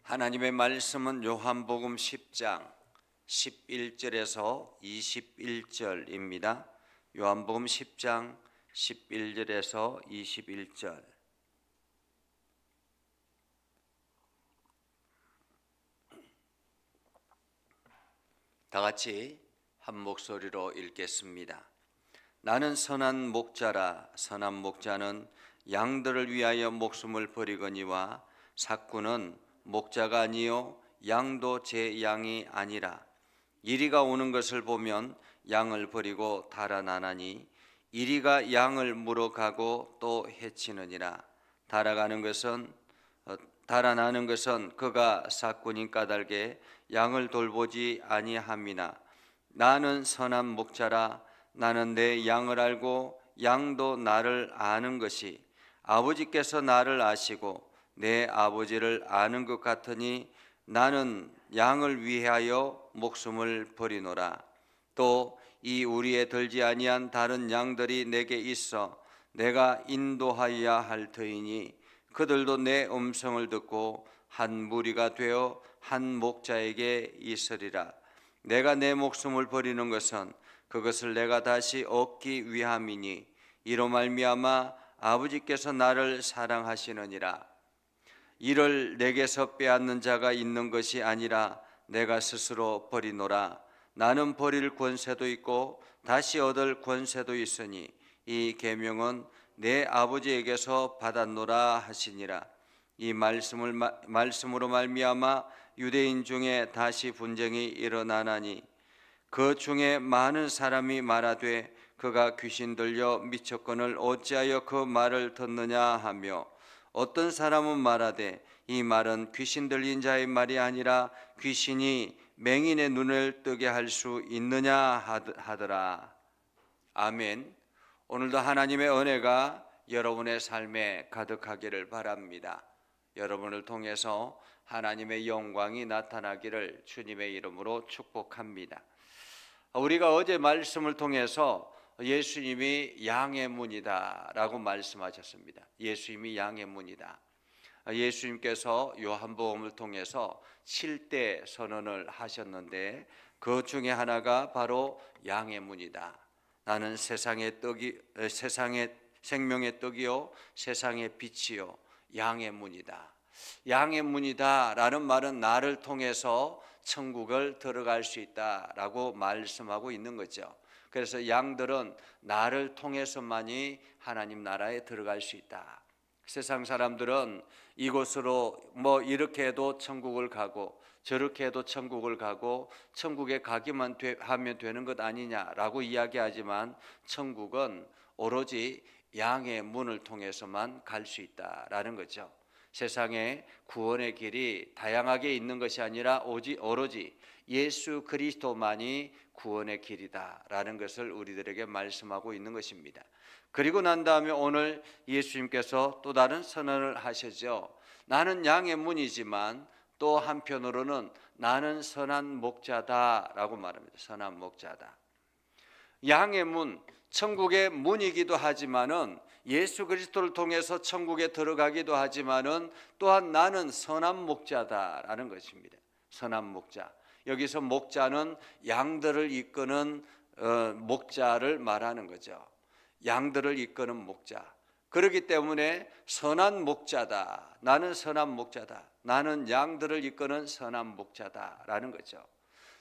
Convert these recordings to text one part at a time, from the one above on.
하나님의 말씀은 요한복음 10장 11절에서 21절입니다. 요한복음 10장 11절에서 21절. 다 같이 한 목소리로 읽겠습니다. 나는 선한 목자라. 선한 목자는 양들을 위하여 목숨을 버리거니와 삭구는 목자가 아니요 양도 제 양이 아니라. 이리가 오는 것을 보면 양을 버리고 달아나나니 이리가 양을 물어가고 또 해치느니라. 달아나는 것은 그가 삭구니 까닭에 양을 돌보지 아니함이나. 나는 선한 목자라. 나는 내 양을 알고 양도 나를 아는 것이 아버지께서 나를 아시고 내 아버지를 아는 것 같으니 나는 양을 위하여 목숨을 버리노라. 또 이 우리에 들지 아니한 다른 양들이 내게 있어 내가 인도하여야 할 터이니 그들도 내 음성을 듣고 한 무리가 되어 한 목자에게 있으리라. 내가 내 목숨을 버리는 것은 그것을 내가 다시 얻기 위함이니 이로 말미암아 아버지께서 나를 사랑하시느니라. 이를 내게서 빼앗는 자가 있는 것이 아니라 내가 스스로 버리노라. 나는 버릴 권세도 있고 다시 얻을 권세도 있으니 이 계명은 내 아버지에게서 받았노라 하시니라. 이 말씀으로 말미암아 유대인 중에 다시 분쟁이 일어나나니 그 중에 많은 사람이 말하되 그가 귀신 들려 미쳤거늘 어찌하여 그 말을 듣느냐 하며, 어떤 사람은 말하되 이 말은 귀신 들린 자의 말이 아니라 귀신이 맹인의 눈을 뜨게 할 수 있느냐 하더라. 아멘. 오늘도 하나님의 은혜가 여러분의 삶에 가득하기를 바랍니다. 여러분을 통해서 하나님의 영광이 나타나기를 주님의 이름으로 축복합니다. 우리가 어제 말씀을 통해서 예수님이 양의 문이다 라고 말씀하셨습니다. 예수님이 양의 문이다. 예수님께서 요한복음을 통해서 7대 선언을 하셨는데 그 중에 하나가 바로 양의 문이다. 나는 세상의 생명의 떡이요 세상의 빛이요 양의 문이다. 양의 문이다 라는 말은 나를 통해서 천국을 들어갈 수 있다라고 말씀하고 있는 거죠. 그래서 양들은 나를 통해서만이 하나님 나라에 들어갈 수 있다. 세상 사람들은 이곳으로 이렇게 해도 천국을 가고 저렇게 해도 천국을 가고 천국에 가기만 하면 되는 것 아니냐라고 이야기하지만 천국은 오로지 양의 문을 통해서만 갈 수 있다라는 거죠. 세상에 구원의 길이 다양하게 있는 것이 아니라 오로지 예수 그리스도만이 구원의 길이다라는 것을 우리들에게 말씀하고 있는 것입니다. 그리고 난 다음에 오늘 예수님께서 또 다른 선언을 하시죠. 나는 양의 문이지만 또 한편으로는 나는 선한 목자다라고 말합니다. 선한 목자다. 양의 문, 천국의 문이기도 하지만은 예수 그리스도를 통해서 천국에 들어가기도 하지만은 또한 나는 선한 목자다라는 것입니다. 선한 목자. 여기서 목자는 양들을 이끄는 목자를 말하는 거죠. 양들을 이끄는 목자. 그렇기 때문에 선한 목자다. 나는 선한 목자다. 나는 양들을 이끄는 선한 목자다라는 거죠.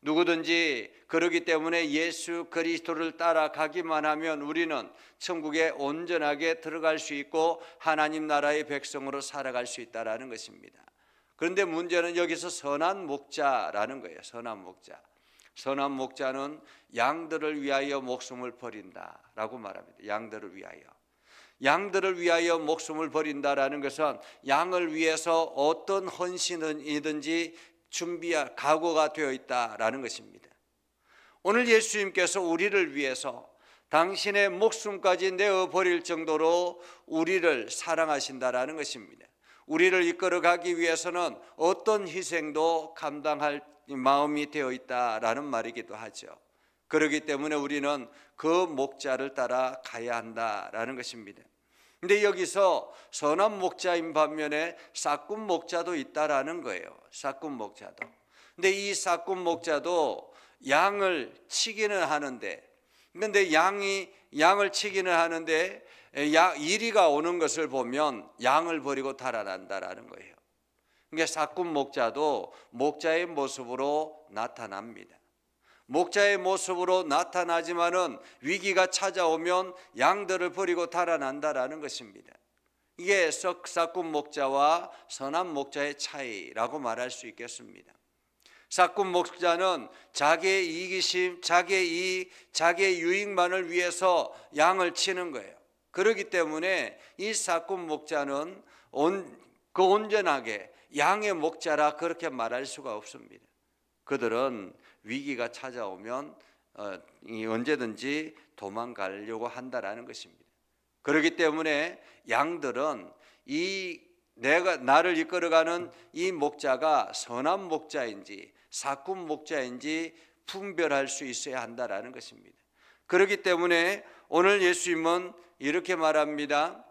누구든지 그러기 때문에 예수 그리스도를 따라가기만 하면 우리는 천국에 온전하게 들어갈 수 있고 하나님 나라의 백성으로 살아갈 수 있다라는 것입니다. 그런데 문제는 여기서 선한 목자라는 거예요. 선한 목자. 선한 목자는 양들을 위하여 목숨을 버린다라고 말합니다. 양들을 위하여. 양들을 위하여 목숨을 버린다라는 것은 양을 위해서 어떤 헌신이든지 준비할 각오가 되어 있다라는 것입니다. 오늘 예수님께서 우리를 위해서 당신의 목숨까지 내어버릴 정도로 우리를 사랑하신다라는 것입니다. 우리를 이끌어가기 위해서는 어떤 희생도 감당할 마음이 되어 있다라는 말이기도 하죠. 그렇기 때문에 우리는 그 목자를 따라 가야 한다라는 것입니다. 근데 여기서 선한 목자인 반면에 싹군 목자도 있다라는 거예요. 싹군 목자도. 근데 이 싹군 목자도 양을 치기는 하는데, 근데 양을 치기는 하는데 이리가 오는 것을 보면 양을 버리고 달아난다라는 거예요. 그러니까 싹군 목자도 목자의 모습으로 나타납니다. 목자의 모습으로 나타나지만은 위기가 찾아오면 양들을 버리고 달아난다라는 것입니다. 이게 싹군 목자와 선한 목자의 차이라고 말할 수 있겠습니다. 싹군 목자는 자기의 이기심, 자기의 이익, 자기의 유익만을 위해서 양을 치는 거예요. 그렇기 때문에 이 싹군 목자는 온전하게 양의 목자라 그렇게 말할 수가 없습니다. 그들은 위기가 찾아오면 언제든지 도망가려고 한다라는 것입니다. 그렇기 때문에 양들은 나를 이끌어가는 이 목자가 선한 목자인지 싹군 목자인지 분별할 수 있어야 한다라는 것입니다. 그렇기 때문에 오늘 예수님은 이렇게 말합니다.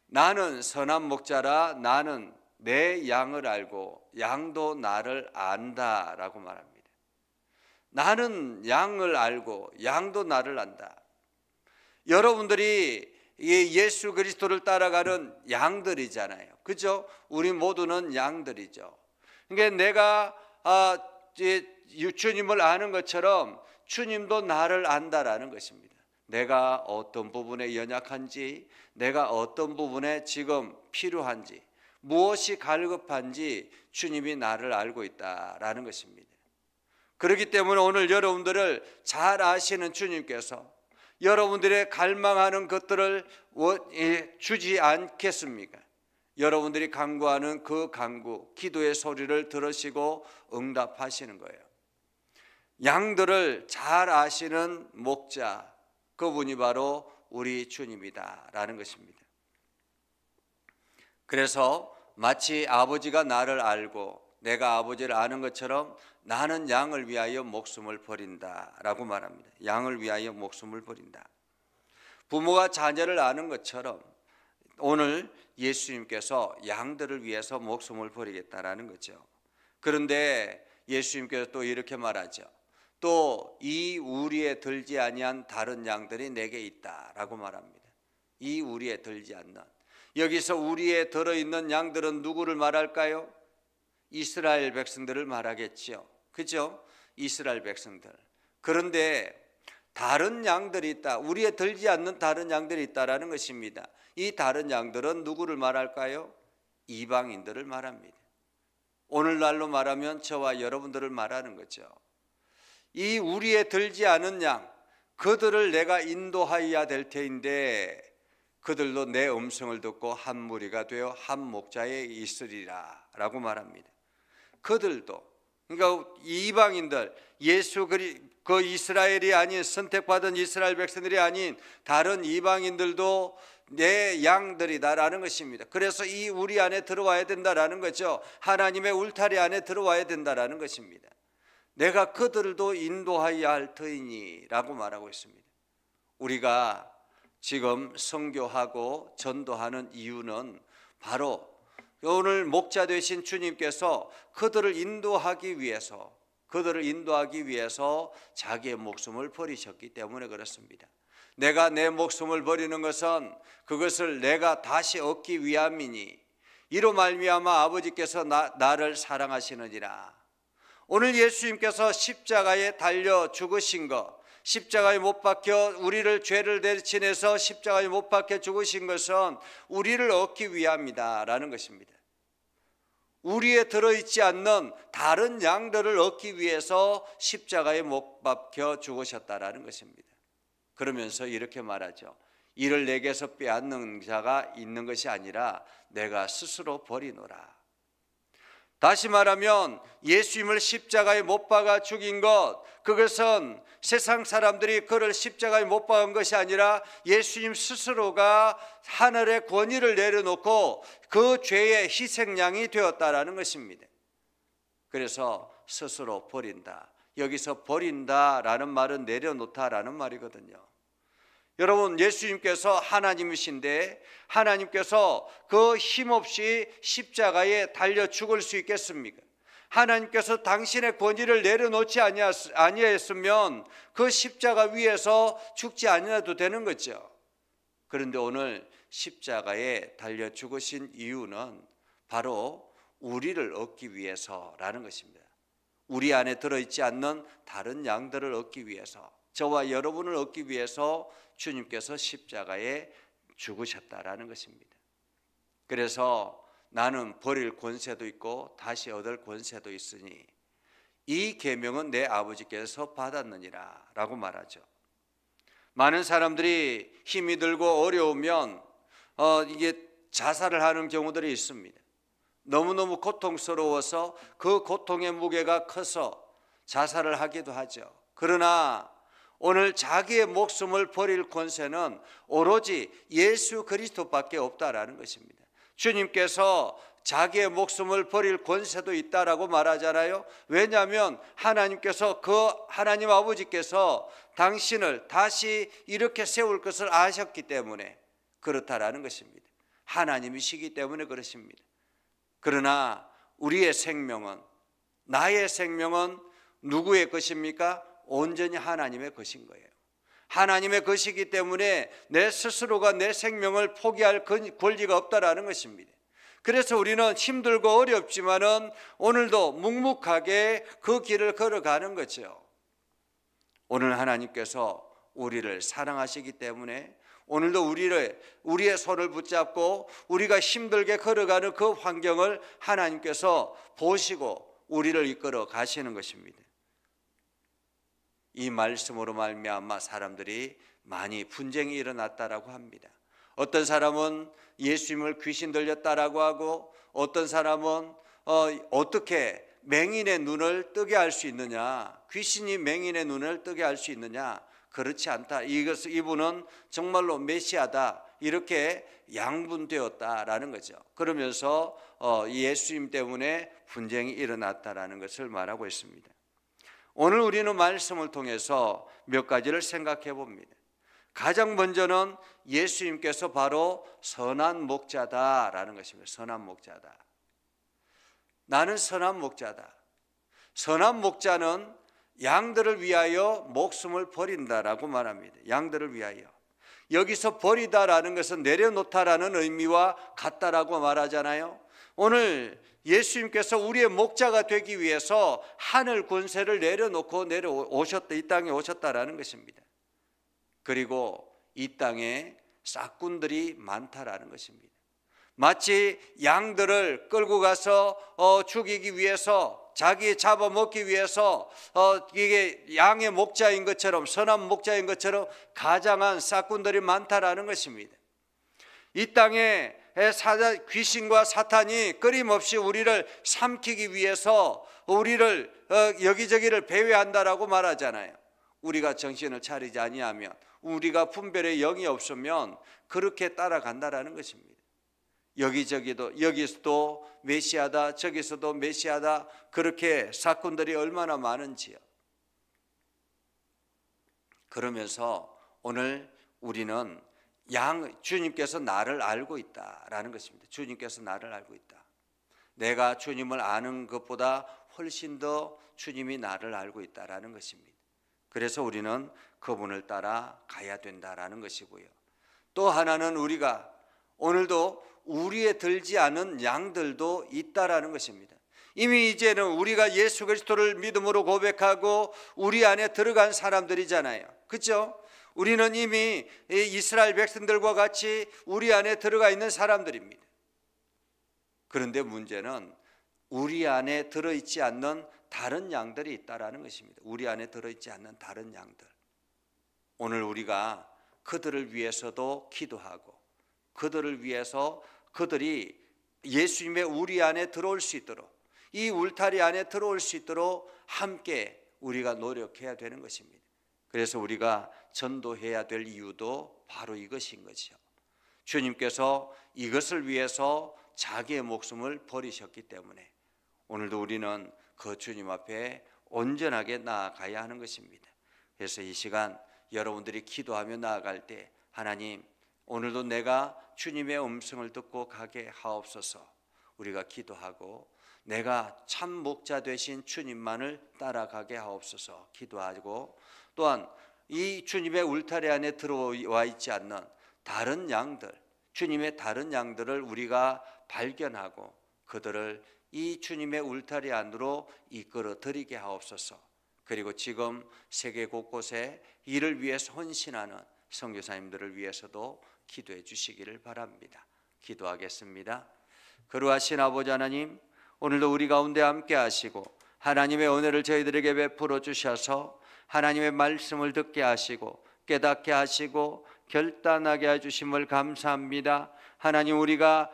나는 선한 목자라 나는 내 양을 알고 양도 나를 안다라고 말합니다. 나는 양을 알고 양도 나를 안다. 여러분들이 예수 그리스도를 따라가는 양들이잖아요. 그죠? 우리 모두는 양들이죠. 그러니까 내가 주님을 아는 것처럼 주님도 나를 안다라는 것입니다. 내가 어떤 부분에 연약한지, 내가 어떤 부분에 지금 필요한지, 무엇이 갈급한지 주님이 나를 알고 있다라는 것입니다. 그렇기 때문에 오늘 여러분들을 잘 아시는 주님께서 여러분들의 갈망하는 것들을 주지 않겠습니까? 여러분들이 간구하는 그 간구, 기도의 소리를 들으시고 응답하시는 거예요. 양들을 잘 아시는 목자, 그분이 바로 우리 주님이다라는 것입니다. 그래서 마치 아버지가 나를 알고 내가 아버지를 아는 것처럼 나는 양을 위하여 목숨을 버린다라고 말합니다. 양을 위하여 목숨을 버린다. 부모가 자녀를 아는 것처럼 오늘 예수님께서 양들을 위해서 목숨을 버리겠다라는 거죠. 그런데 예수님께서 또 이렇게 말하죠. 또 이 우리에 들지 아니한 다른 양들이 내게 있다라고 말합니다. 이 우리에 들지 않는, 여기서 우리에 들어있는 양들은 누구를 말할까요? 이스라엘 백성들을 말하겠지요. 그죠? 이스라엘 백성들. 그런데 다른 양들이 있다. 우리에 들지 않는 다른 양들이 있다라는 것입니다. 이 다른 양들은 누구를 말할까요? 이방인들을 말합니다. 오늘날로 말하면 저와 여러분들을 말하는 거죠. 이 우리에 들지 않은 양, 그들을 내가 인도하여야 될 테인데 그들도 내 음성을 듣고 한 무리가 되어 한 목자에 있으리라 라고 말합니다. 그들도, 그러니까 이방인들, 그 이스라엘이 아닌, 선택받은 이스라엘 백성들이 아닌 다른 이방인들도 내 양들이다라는 것입니다. 그래서 이 우리 안에 들어와야 된다라는 거죠. 하나님의 울타리 안에 들어와야 된다라는 것입니다. 내가 그들도 인도하여야 할 터이니 라고 말하고 있습니다. 우리가 지금 선교하고 전도하는 이유는 바로 오늘 목자 되신 주님께서 그들을 인도하기 위해서 자기의 목숨을 버리셨기 때문에 그렇습니다. 내가 내 목숨을 버리는 것은 그것을 내가 다시 얻기 위함이니 이로 말미암아 아버지께서 나를 사랑하시느니라. 오늘 예수님께서 십자가에 달려 죽으신 것, 십자가에 못 박혀 우리를 죄를 대신해서 십자가에 못 박혀 죽으신 것은 우리를 얻기 위함이다라는 것입니다. 우리에 들어있지 않는 다른 양들을 얻기 위해서 십자가에 못 박혀 죽으셨다라는 것입니다. 그러면서 이렇게 말하죠. 이를 내게서 빼앗는 자가 있는 것이 아니라 내가 스스로 버리노라. 다시 말하면 예수님을 십자가에 못 박아 죽인 것, 그것은 세상 사람들이 그를 십자가에 못 박은 것이 아니라 예수님 스스로가 하늘의 권위를 내려놓고 그 죄의 희생양이 되었다라는 것입니다. 그래서 스스로 버린다. 여기서 버린다라는 말은 내려놓다라는 말이거든요. 여러분, 예수님께서 하나님이신데 하나님께서 그 힘없이 십자가에 달려 죽을 수 있겠습니까? 하나님께서 당신의 권위를 내려놓지 아니했으면 그 십자가 위에서 죽지 아니해도 되는 거죠. 그런데 오늘 십자가에 달려 죽으신 이유는 바로 우리를 얻기 위해서라는 것입니다. 우리 안에 들어있지 않는 다른 양들을 얻기 위해서, 저와 여러분을 얻기 위해서 주님께서 십자가에 죽으셨다라는 것입니다. 그래서 나는 버릴 권세도 있고 다시 얻을 권세도 있으니 이 계명은 내 아버지께서 받았느니라 라고 말하죠. 많은 사람들이 힘이 들고 어려우면 이게 자살을 하는 경우들이 있습니다. 너무너무 고통스러워서 그 고통의 무게가 커서 자살을 하기도 하죠. 그러나 오늘 자기의 목숨을 버릴 권세는 오로지 예수 그리스도밖에 없다라는 것입니다. 주님께서 자기의 목숨을 버릴 권세도 있다라고 말하잖아요. 왜냐하면 하나님께서, 그 하나님 아버지께서 당신을 다시 이렇게 세울 것을 아셨기 때문에 그렇다라는 것입니다. 하나님이시기 때문에 그렇습니다. 그러나 우리의 생명은, 나의 생명은 누구의 것입니까? 온전히 하나님의 것인 거예요. 하나님의 것이기 때문에 내 스스로가 내 생명을 포기할 권리가 없다라는 것입니다. 그래서 우리는 힘들고 어렵지만은 오늘도 묵묵하게 그 길을 걸어가는 거죠. 오늘 하나님께서 우리를 사랑하시기 때문에 오늘도 우리의 손을 붙잡고 우리가 힘들게 걸어가는 그 환경을 하나님께서 보시고 우리를 이끌어 가시는 것입니다. 이 말씀으로 말미암아 사람들이 많이 분쟁이 일어났다라고 합니다. 어떤 사람은 예수님을 귀신 들렸다라고 하고, 어떤 사람은 어떻게 맹인의 눈을 뜨게 할 수 있느냐, 귀신이 맹인의 눈을 뜨게 할 수 있느냐, 그렇지 않다, 이분은 정말로 메시아다, 이렇게 양분되었다라는 거죠. 그러면서 예수님 때문에 분쟁이 일어났다라는 것을 말하고 있습니다. 오늘 우리는 말씀을 통해서 몇 가지를 생각해 봅니다. 가장 먼저는 예수님께서 바로 선한 목자다라는 것입니다. 선한 목자다. 나는 선한 목자다. 선한 목자는 양들을 위하여 목숨을 버린다라고 말합니다. 양들을 위하여. 여기서 버리다라는 것은 내려놓다라는 의미와 같다라고 말하잖아요. 오늘 예수님께서 우리의 목자가 되기 위해서 하늘 권세를 내려놓고 내려오셨다, 이 땅에 오셨다라는 것입니다. 그리고 이 땅에 싹군들이 많다라는 것입니다. 마치 양들을 끌고 가서 죽이기 위해서, 자기 잡아먹기 위해서 이게 양의 목자인 것처럼, 선한 목자인 것처럼 가장한 싹군들이 많다라는 것입니다. 이 땅에 귀신과 사탄이 끊임없이 우리를 삼키기 위해서 우리를 여기저기를 배회한다라고 말하잖아요. 우리가 정신을 차리지 아니하면, 우리가 분별의 영이 없으면 그렇게 따라간다라는 것입니다. 여기서도 메시아다, 저기서도 메시아다, 그렇게 사건들이 얼마나 많은지요. 그러면서 오늘 우리는 주님께서 나를 알고 있다라는 것입니다. 주님께서 나를 알고 있다. 내가 주님을 아는 것보다 훨씬 더 주님이 나를 알고 있다라는 것입니다. 그래서 우리는 그분을 따라 가야 된다라는 것이고요. 또 하나는 우리가 오늘도 우리에 들지 않은 양들도 있다라는 것입니다. 이미 이제는 우리가 예수 그리스도를 믿음으로 고백하고 우리 안에 들어간 사람들이잖아요. 그렇죠? 우리는 이미 이스라엘 백성들과 같이 우리 안에 들어가 있는 사람들입니다. 그런데 문제는 우리 안에 들어있지 않는 다른 양들이 있다라는 것입니다. 우리 안에 들어있지 않는 다른 양들. 오늘 우리가 그들을 위해서도 기도하고, 그들을 위해서 그들이 예수님의 우리 안에 들어올 수 있도록, 이 울타리 안에 들어올 수 있도록 함께 우리가 노력해야 되는 것입니다. 그래서 우리가 전도해야 될 이유도 바로 이것인 거죠. 주님께서 이것을 위해서 자기의 목숨을 버리셨기 때문에 오늘도 우리는 그 주님 앞에 온전하게 나아가야 하는 것입니다. 그래서 이 시간 여러분들이 기도하며 나아갈 때 하나님, 오늘도 내가 주님의 음성을 듣고 가게 하옵소서. 우리가 기도하고 내가 참 목자 되신 주님만을 따라가게 하옵소서 기도하고, 또한 이 주님의 울타리 안에 들어와 있지 않는 다른 양들, 주님의 다른 양들을 우리가 발견하고 그들을 이 주님의 울타리 안으로 이끌어 드리게 하옵소서. 그리고 지금 세계 곳곳에 이를 위해서 헌신하는 선교사님들을 위해서도 기도해 주시기를 바랍니다. 기도하겠습니다. 거룩하신 아버지 하나님, 오늘도 우리 가운데 함께 하시고 하나님의 은혜를 저희들에게 베풀어 주셔서 하나님의 말씀을 듣게 하시고 깨닫게 하시고 결단하게 해주심을 감사합니다. 하나님, 우리가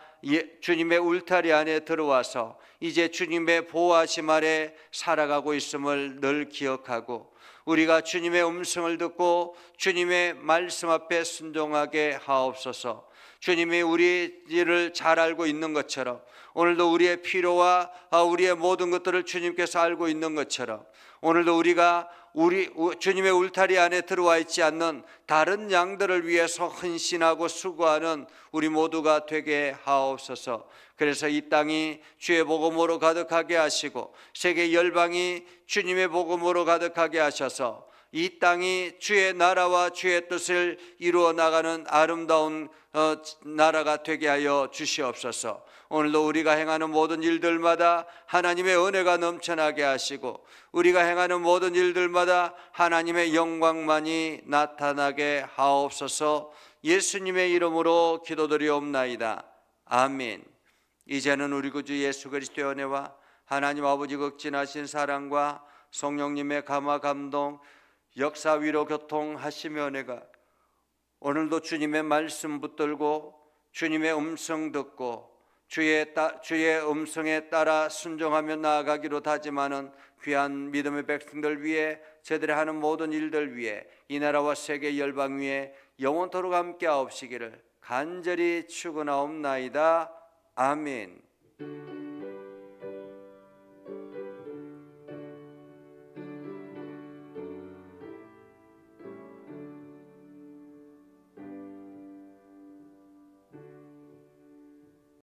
주님의 울타리 안에 들어와서 이제 주님의 보호하심 아래 살아가고 있음을 늘 기억하고, 우리가 주님의 음성을 듣고 주님의 말씀 앞에 순종하게 하옵소서. 주님이 우리를 잘 알고 있는 것처럼 오늘도 우리의 필요와 우리의 모든 것들을 주님께서 알고 있는 것처럼 오늘도 우리가 주님의 울타리 안에 들어와 있지 않는 다른 양들을 위해서 헌신하고 수고하는 우리 모두가 되게 하옵소서. 그래서 이 땅이 주의 복음으로 가득하게 하시고 세계 열방이 주님의 복음으로 가득하게 하셔서 이 땅이 주의 나라와 주의 뜻을 이루어 나가는 아름다운 나라가 되게 하여 주시옵소서. 오늘도 우리가 행하는 모든 일들마다 하나님의 은혜가 넘쳐나게 하시고 우리가 행하는 모든 일들마다 하나님의 영광만이 나타나게 하옵소서. 예수님의 이름으로 기도드리옵나이다. 아멘. 이제는 우리 구주 예수 그리스도의 은혜와 하나님 아버지 극진하신 사랑과 성령님의 감화 감동 역사 위로 교통하시며 은혜가 오늘도 주님의 말씀 붙들고 주님의 음성 듣고 주의 음성에 따라 순종하며 나아가기로 다짐하는 귀한 믿음의 백성들 위해 저들이 하는 모든 일들 위해 이 나라와 세계 열방 위에 영원토록 함께 하옵시기를 간절히 축원하옵나이다. 아멘.